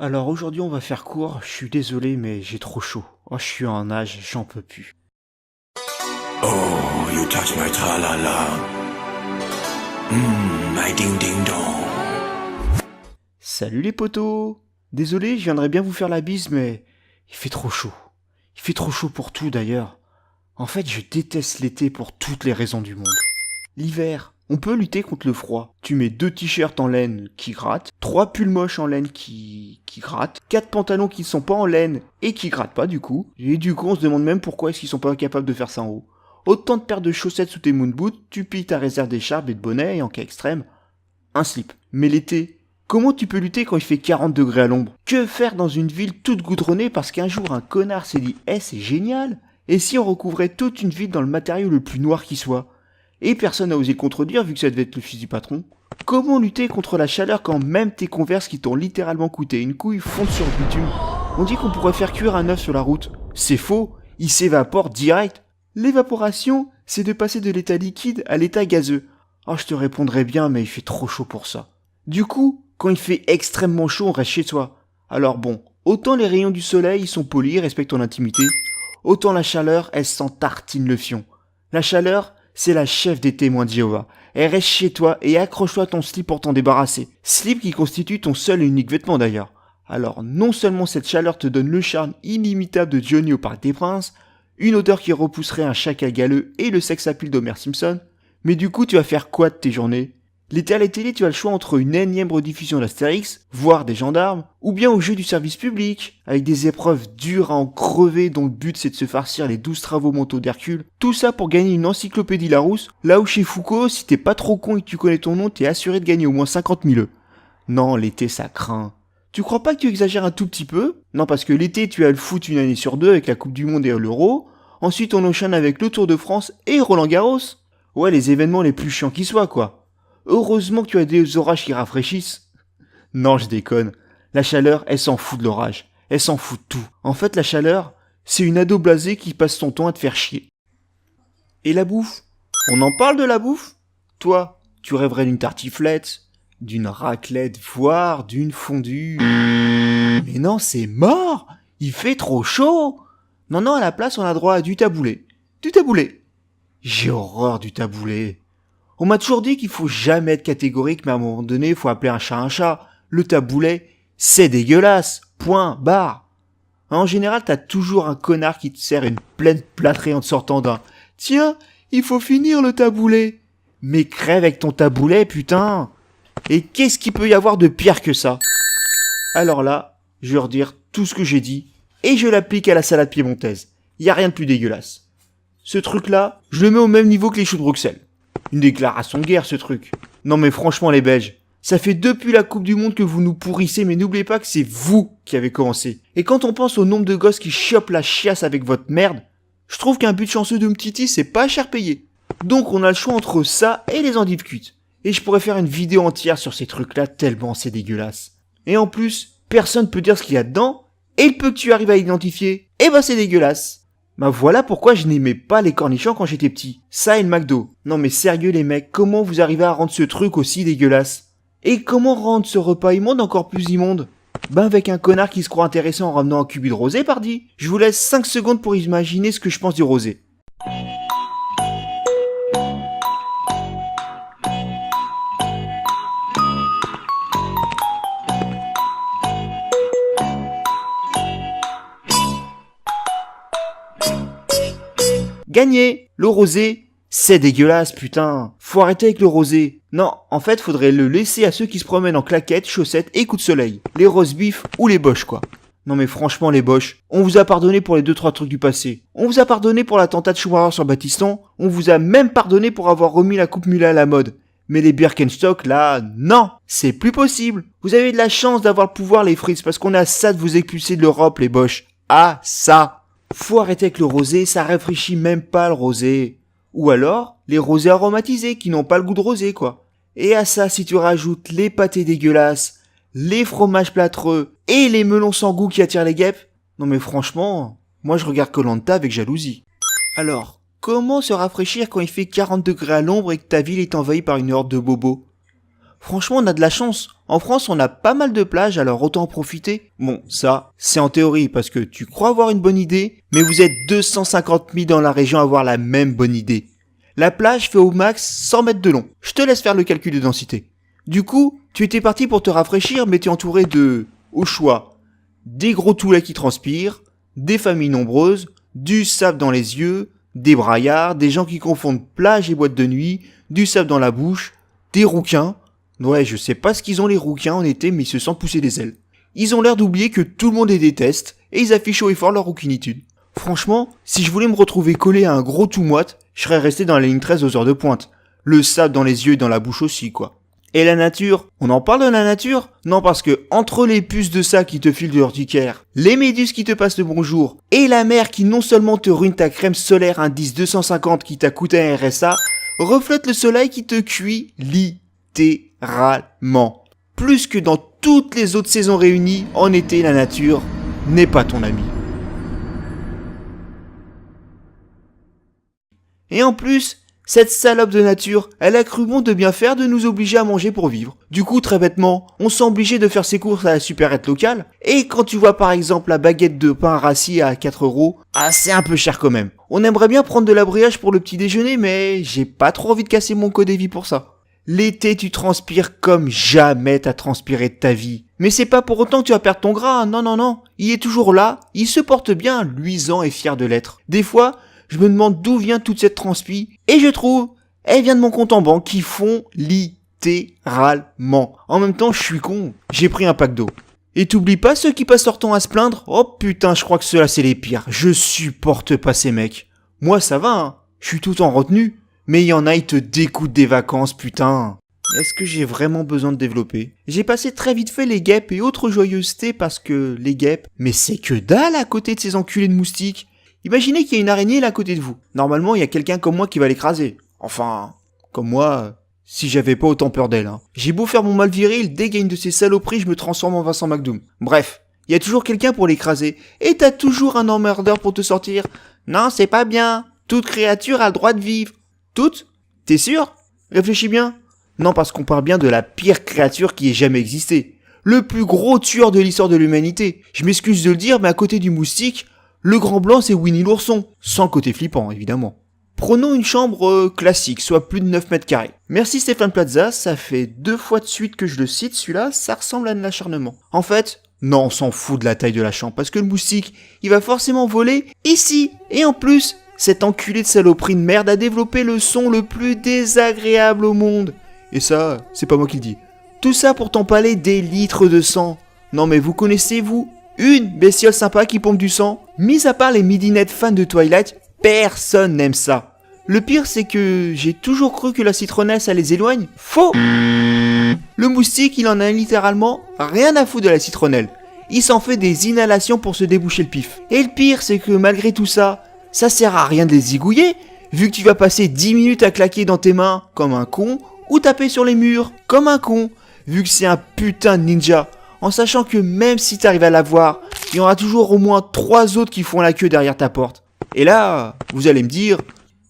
Alors aujourd'hui on va faire court, je suis désolé mais j'ai trop chaud. Oh je suis en nage, j'en peux plus. Oh, you touch my tra-la-la. My ding-ding-dong. Salut les potos. Désolé, je viendrais bien vous faire la bise mais il fait trop chaud. Il fait trop chaud pour tout d'ailleurs. En fait je déteste l'été pour toutes les raisons du monde. L'hiver, on peut lutter contre le froid. Tu mets 2 t-shirts en laine qui grattent, 3 pulls moches en laine qui grattent, 4 pantalons qui sont pas en laine et qui grattent pas du coup. Et du coup on se demande même pourquoi est-ce qu'ils sont pas capables de faire ça en haut. Autant de paires de chaussettes sous tes moon boots, tu pilles ta réserve d'écharpes et de bonnets et en cas extrême, un slip. Mais l'été, comment tu peux lutter quand il fait 40 degrés à l'ombre? Que faire dans une ville toute goudronnée parce qu'un jour un connard s'est dit « Eh c'est génial !» Et si on recouvrait toute une ville dans le matériau le plus noir qui soit? Et personne n'a osé le contredire vu que ça devait être le fils du patron. Comment lutter contre la chaleur quand même tes converses qui t'ont littéralement coûté une couille fondent sur le bitume? On dit qu'on pourrait faire cuire un œuf sur la route. C'est faux, il s'évapore direct. L'évaporation, c'est de passer de l'état liquide à l'état gazeux. Oh, je te répondrais bien, mais il fait trop chaud pour ça. Du coup, quand il fait extrêmement chaud, on reste chez soi. Alors bon, autant les rayons du soleil, ils sont polis, respectent ton intimité, autant la chaleur, elle s'en tartine le fion. La chaleur, c'est la chef des témoins de Jéhovah. Elle reste chez toi et accroche-toi à ton slip pour t'en débarrasser. Slip qui constitue ton seul et unique vêtement d'ailleurs. Alors non seulement cette chaleur te donne le charme inimitable de Johnny au Parc des Princes, une odeur qui repousserait un chacal galeux et le sex appeal d'Homer Simpson, mais du coup tu vas faire quoi de tes journées? L'été à la télé, tu as le choix entre une énième rediffusion d'Astérix, voire des gendarmes, ou bien au jeu du service public, avec des épreuves dures à en crever dont le but c'est de se farcir les 12 travaux mentaux d'Hercule. Tout ça pour gagner une encyclopédie Larousse, là où chez Foucault, si t'es pas trop con et que tu connais ton nom, t'es assuré de gagner au moins 50 000 œufs. Non, l'été ça craint. Tu crois pas que tu exagères un tout petit peu? Non, parce que l'été tu as le foot une année sur deux avec la Coupe du Monde et l'Euro, ensuite on enchaîne avec le Tour de France et Roland Garros. Ouais, les événements les plus chiants qui soient quoi. Heureusement que tu as des orages qui rafraîchissent. Non, je déconne. La chaleur, elle s'en fout de l'orage. Elle s'en fout de tout. En fait, la chaleur, c'est une ado blasée qui passe son temps à te faire chier. Et la bouffe? On en parle de la bouffe? Toi, tu rêverais d'une tartiflette, d'une raclette, voire d'une fondue. Mais non, c'est mort! Il fait trop chaud! Non, non, à la place, on a droit à du taboulé. Du taboulé. J'ai horreur du taboulé. On m'a toujours dit qu'il faut jamais être catégorique, mais à un moment donné, il faut appeler un chat un chat. Le taboulet, c'est dégueulasse. Point, barre. En général, t'as toujours un connard qui te sert une pleine plâtrée en te sortant d'un « Tiens, il faut finir le taboulet !» Mais crève avec ton taboulet, putain. Et qu'est-ce qu'il peut y avoir de pire que ça? Alors là, je vais redire tout ce que j'ai dit, et je l'applique à la salade piémontaise. Y a rien de plus dégueulasse. Ce truc-là, je le mets au même niveau que les choux de Bruxelles. Une déclaration de guerre, ce truc. Non mais franchement les Belges, ça fait depuis la Coupe du Monde que vous nous pourrissez, mais n'oubliez pas que c'est vous qui avez commencé. Et quand on pense au nombre de gosses qui chopent la chiasse avec votre merde, je trouve qu'un but chanceux de Mtiti, c'est pas cher payé. Donc on a le choix entre ça et les endives cuites. Et je pourrais faire une vidéo entière sur ces trucs-là tellement c'est dégueulasse. Et en plus, personne peut dire ce qu'il y a dedans, et le peu que tu arrives à identifier, eh ben c'est dégueulasse. Bah voilà pourquoi je n'aimais pas les cornichons quand j'étais petit. Ça et le McDo. Non mais sérieux les mecs, comment vous arrivez à rendre ce truc aussi dégueulasse? Et comment rendre ce repas immonde encore plus immonde? Ben avec un connard qui se croit intéressé en ramenant un cubi de rosé pardi. Je vous laisse 5 secondes pour imaginer ce que je pense du rosé. Gagné! Le rosé, c'est dégueulasse, putain. Faut arrêter avec le rosé. Non, en fait, faudrait le laisser à ceux qui se promènent en claquettes, chaussettes et coups de soleil. Les roast beef ou les boches, quoi. Non mais franchement, les boches, on vous a pardonné pour les 2-3 trucs du passé. On vous a pardonné pour l'attentat de Schumacher sur Battiston. On vous a même pardonné pour avoir remis la coupe mulet à la mode. Mais les Birkenstock, là, non, c'est plus possible. Vous avez de la chance d'avoir le pouvoir, les frites, parce qu'on a ça de vous expulser de l'Europe, les boches. Ah, ça. Faut arrêter avec le rosé, ça rafraîchit même pas le rosé. Ou alors, les rosés aromatisés qui n'ont pas le goût de rosé, quoi. Et à ça, si tu rajoutes les pâtés dégueulasses, les fromages plâtreux et les melons sans goût qui attirent les guêpes, non mais franchement, moi je regarde koh avec jalousie. Alors, comment se rafraîchir quand il fait 40 degrés à l'ombre et que ta ville est envahie par une horde de bobos? Franchement, on a de la chance. En France, on a pas mal de plages, alors autant en profiter. Bon, ça, c'est en théorie, parce que tu crois avoir une bonne idée, mais vous êtes 250 000 dans la région à avoir la même bonne idée. La plage fait au max 100 mètres de long. Je te laisse faire le calcul de densité. Du coup, tu étais parti pour te rafraîchir, mais tu es entouré de, au choix, des gros toulets qui transpirent, des familles nombreuses, du sable dans les yeux, des braillards, des gens qui confondent plage et boîte de nuit, du sable dans la bouche, des rouquins. Ouais, je sais pas ce qu'ils ont les rouquins en été, mais ils se sentent pousser des ailes. Ils ont l'air d'oublier que tout le monde les déteste, et ils affichent haut et fort leur rouquinitude. Franchement, si je voulais me retrouver collé à un gros tout-moite, je serais resté dans la ligne 13 aux heures de pointe. Le sable dans les yeux et dans la bouche aussi, quoi. Et la nature, on en parle de la nature? Non, parce que entre les puces de ça qui te filent de l'urticaire, les méduses qui te passent le bonjour, et la mer qui non seulement te ruine ta crème solaire indice 250 qui t'a coûté un RSA, reflète le soleil qui te cuit littéralement. Plus que dans toutes les autres saisons réunies, en été, la nature n'est pas ton ami. Et en plus, cette salope de nature, elle a cru bon de bien faire de nous obliger à manger pour vivre. Du coup, très bêtement, on s'est obligé de faire ses courses à la supérette locale, et quand tu vois par exemple la baguette de pain rassis à 4 €, ah c'est un peu cher quand même. On aimerait bien prendre de l'abreuillage pour le petit déjeuner, mais j'ai pas trop envie de casser mon code vie pour ça. L'été, tu transpires comme jamais t'as transpiré de ta vie. Mais c'est pas pour autant que tu vas perdre ton gras, non. Il est toujours là, il se porte bien, luisant et fier de l'être. Des fois, je me demande d'où vient toute cette transpi, et je trouve, elle vient de mon compte en banque qui fond littéralement. En même temps, je suis con, j'ai pris un pack d'eau. Et t'oublies pas ceux qui passent leur temps à se plaindre? Oh putain, je crois que ceux-là c'est les pires. Je supporte pas ces mecs. Moi ça va, hein. Je suis tout en retenue. Mais il y en a, ils te dégoûtent des vacances, putain. Est-ce que j'ai vraiment besoin de développer? J'ai passé très vite fait les guêpes et autres joyeusetés parce que les guêpes, mais c'est que dalle à côté de ces enculés de moustiques. Imaginez qu'il y a une araignée là à côté de vous. Normalement, il y a quelqu'un comme moi qui va l'écraser. Enfin, comme moi, si j'avais pas autant peur d'elle. Hein. J'ai beau faire mon mal viril, dès qu'il y a une de ces saloperies, je me transforme en Vincent McDoom. Bref, il y a toujours quelqu'un pour l'écraser. Et t'as toujours un emmerdeur pour te sortir. Non, c'est pas bien. Toute créature a le droit de vivre. Toute? T'es sûr? Réfléchis bien. Non, parce qu'on parle bien de la pire créature qui ait jamais existé. Le plus gros tueur de l'histoire de l'humanité. Je m'excuse de le dire, mais à côté du moustique, le grand blanc c'est Winnie l'ourson. Sans côté flippant, évidemment. Prenons une chambre classique, soit plus de 9 mètres carrés. Merci Stéphane Plaza, ça fait 2 fois de suite que je le cite, celui-là, ça ressemble à de l'acharnement. En fait, non, on s'en fout de la taille de la chambre, parce que le moustique, il va forcément voler ici. Et en plus, cet enculé de saloperie de merde a développé le son le plus désagréable au monde. Et ça, c'est pas moi qui le dis. Tout ça pour t'empaler des litres de sang. Non mais vous connaissez, vous, une bestiole sympa qui pompe du sang? Mis à part les midinettes fans de Twilight, personne n'aime ça. Le pire, c'est que j'ai toujours cru que la citronnelle, ça les éloigne. Faux! Le moustique, il en a littéralement rien à foutre de la citronnelle. Il s'en fait des inhalations pour se déboucher le pif. Et le pire, c'est que malgré tout ça, ça sert à rien de les zigouiller, vu que tu vas passer 10 minutes à claquer dans tes mains comme un con, ou taper sur les murs comme un con, vu que c'est un putain de ninja, en sachant que même si t'arrives à l'avoir, il y aura toujours au moins 3 autres qui font la queue derrière ta porte. Et là, vous allez me dire,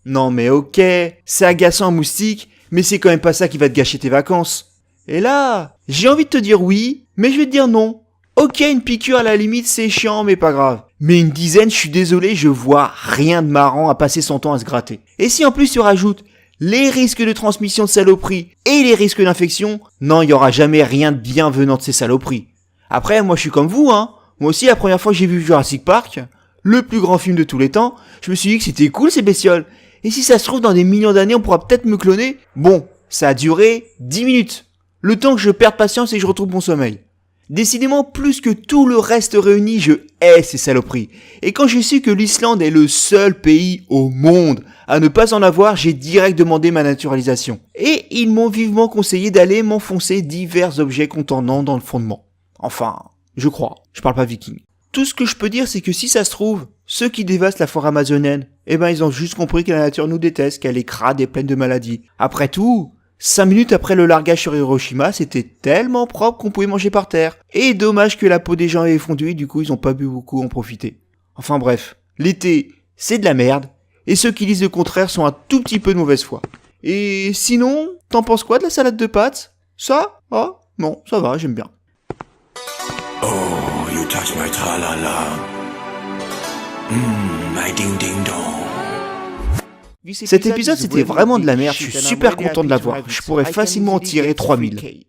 non mais ok, c'est agaçant un moustique, mais c'est quand même pas ça qui va te gâcher tes vacances. Et là, j'ai envie de te dire oui, mais je vais te dire non. Ok, une piqûre à la limite c'est chiant, mais pas grave. Mais une dizaine, je suis désolé, je vois rien de marrant à passer son temps à se gratter. Et si en plus tu rajoutes les risques de transmission de saloperie et les risques d'infection, non, il y aura jamais rien de bienvenant de ces saloperies. Après, moi je suis comme vous, hein. Moi aussi, la première fois que j'ai vu Jurassic Park, le plus grand film de tous les temps, je me suis dit que c'était cool ces bestioles. Et si ça se trouve, dans des millions d'années, on pourra peut-être me cloner. Bon, ça a duré 10 minutes. Le temps que je perde patience et que je retrouve mon sommeil. Décidément, plus que tout le reste réuni, je hais ces saloperies. Et quand j'ai su que l'Islande est le seul pays au monde à ne pas en avoir, j'ai direct demandé ma naturalisation. Et ils m'ont vivement conseillé d'aller m'enfoncer divers objets contenant dans le fondement. Enfin, je crois, je parle pas viking. Tout ce que je peux dire, c'est que si ça se trouve, ceux qui dévastent la forêt amazonienne, eh ben ils ont juste compris que la nature nous déteste, qu'elle est crade et pleine de maladies. Après tout, 5 minutes après le largage sur Hiroshima, c'était tellement propre qu'on pouvait manger par terre. Et dommage que la peau des gens avait fondu et du coup ils ont pas pu beaucoup en profiter. Enfin bref, l'été, c'est de la merde, et ceux qui disent le contraire sont un tout petit peu de mauvaise foi. Et sinon, t'en penses quoi de la salade de pâtes? Ça? Ah, non, ça va, j'aime bien. Oh, you touch my tra-la-la. My ding-ding-dong. Cet épisode, c'était vraiment de la merde, je suis super content de l'avoir. Je pourrais facilement en tirer 3000.